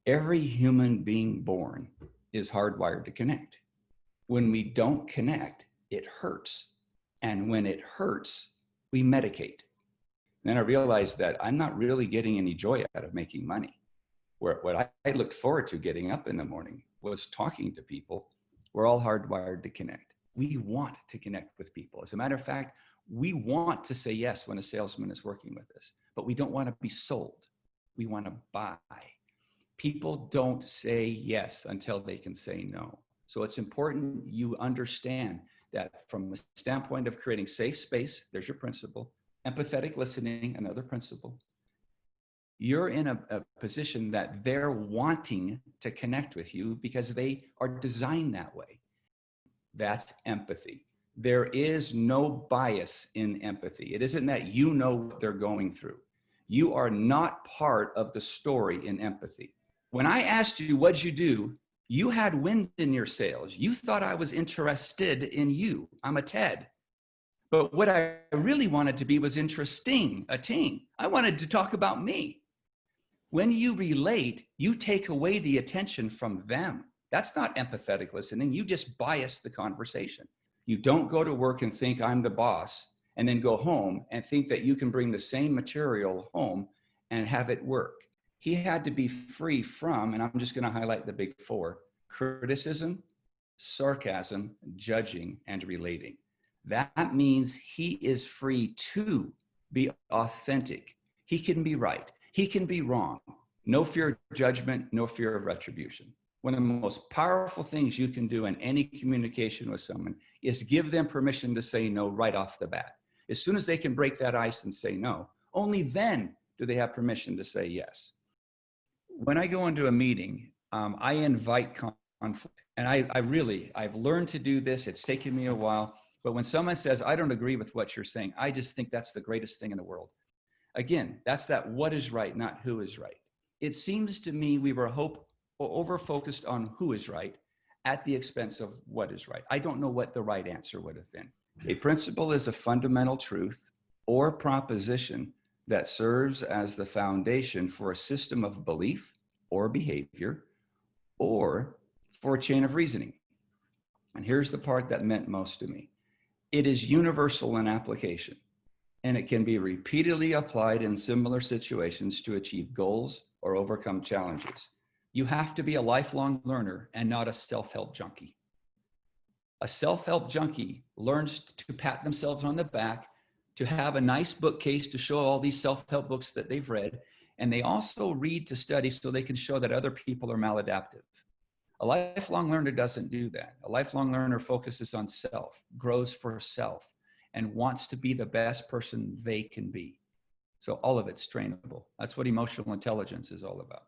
Every human being born is hardwired to connect. When we don't connect, it hurts. And when it hurts, we medicate. Then I realized that I'm not really getting any joy out of making money. What I looked forward to getting up in the morning was talking to people. We're all hardwired to connect. We want to connect with people. As a matter of fact, we want to say yes when a salesman is working with us, but we don't want to be sold. We want to buy. People don't say yes until they can say no. So it's important you understand that from the standpoint of creating safe space, there's your principle. Empathetic listening, another principle. You're in a position that they're wanting to connect with you because they are designed that way. That's empathy. There is no bias in empathy. It isn't that you know what they're going through. You are not part of the story in empathy. When I asked you, what'd you do? You had wind in your sails. You thought I was interested in you. I'm a Ted. But what I really wanted to be was interesting, a ting. I wanted to talk about me. When you relate, you take away the attention from them. That's not empathetic listening. You just bias the conversation. You don't go to work and think I'm the boss and then go home and think that you can bring the same material home and have it work. He had to be free from, and I'm just going to highlight the big four: criticism, sarcasm, judging, and relating. That means he is free to be authentic. He can be right. He can be wrong. No fear of judgment, no fear of retribution. One of the most powerful things you can do in any communication with someone is give them permission to say no right off the bat. As soon as they can break that ice and say no, only then do they have permission to say yes. When I go into a meeting, I invite conflict. And I've learned to do this. It's taken me a while. But when someone says, I don't agree with what you're saying, I just think that's the greatest thing in the world. Again, that's that what is right, not who is right. It seems to me we were over-focused on who is right at the expense of what is right. I don't know what the right answer would have been. A principle is a fundamental truth or proposition that serves as the foundation for a system of belief or behavior or for a chain of reasoning. And here's the part that meant most to me. It is universal in application, and it can be repeatedly applied in similar situations to achieve goals or overcome challenges. You have to be a lifelong learner and not a self-help junkie. A self-help junkie learns to pat themselves on the back, to have a nice bookcase to show all these self-help books that they've read, and they also read to study so they can show that other people are maladaptive. A lifelong learner doesn't do that. A lifelong learner focuses on self, grows for self, and wants to be the best person they can be. So all of it's trainable. That's what emotional intelligence is all about.